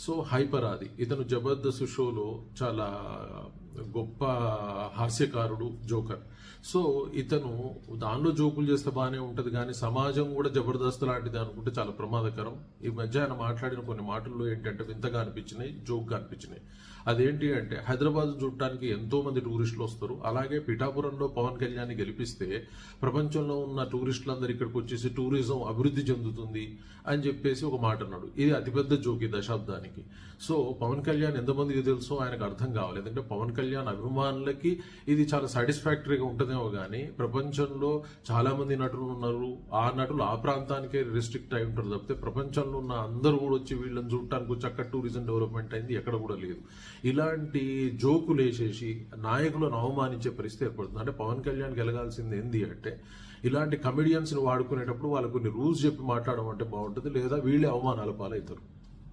So hyper ఆది ఇతను జబర్దస్త్ షోలో చాలా గొప్ప హాస్యకారుడు, జోకర్. సో ఇతను దానిలో జోకులు చేస్తే బాగానే ఉంటది, కానీ సమాజం కూడా జబర్దస్త్ లాంటిది అనుకుంటే చాలా ప్రమాదకరం. ఈ మధ్య ఆయన మాట్లాడిన కొన్ని మాటల్లో ఏంటంటే వింతగా అనిపించినాయి, జోక్గా అనిపించినాయి. అదేంటి అంటే, హైదరాబాద్ చూడటానికి ఎంతో మంది టూరిస్టులు వస్తారు. అలాగే పిఠాపురంలో పవన్ కళ్యాణ్ గెలిపిస్తే ప్రపంచంలో ఉన్న టూరిస్టులందరూ ఇక్కడికి వచ్చేసి టూరిజం అభివృద్ధి చెందుతుంది అని చెప్పేసి ఒక మాట అన్నాడు. ఇది అతిపెద్ద జోక్ ఈ దశాబ్దానికి. సో పవన్ కళ్యాణ్ ఎంతమందికి తెలుసో ఆయనకు అర్థం కావాలి. ఎందుకంటే పవన్ కళ్యాణ్ అభిమానులకి ఇది చాలా సాటిస్ఫాక్టరీగా ఉంటుందేమో కానీ, ప్రపంచంలో చాలా మంది నటులు ఉన్నారు, ఆ నటులు ఆ ప్రాంతానికే రిస్ట్రిక్ట్ అయి ఉంటారు తప్పితే ప్రపంచంలో ఉన్న అందరూ కూడా వచ్చి వీళ్ళని చూడటానికి వచ్చి అక్కడ టూరిజం డెవలప్మెంట్ అయింది ఎక్కడ కూడా లేదు. ఇలాంటి జోకులు వేసేసి నాయకులను అవమానించే పరిస్థితి ఏర్పడుతుంది. అంటే పవన్ కళ్యాణ్ గెలగాల్సింది ఏంది అంటే, ఇలాంటి కమెడియన్స్ ని వాడుకునేటప్పుడు వాళ్ళకు కొన్ని రూల్స్ చెప్పి మాట్లాడడం అంటే బాగుంటుంది, లేదా వీళ్ళే అవమానాల పాలవుతారు.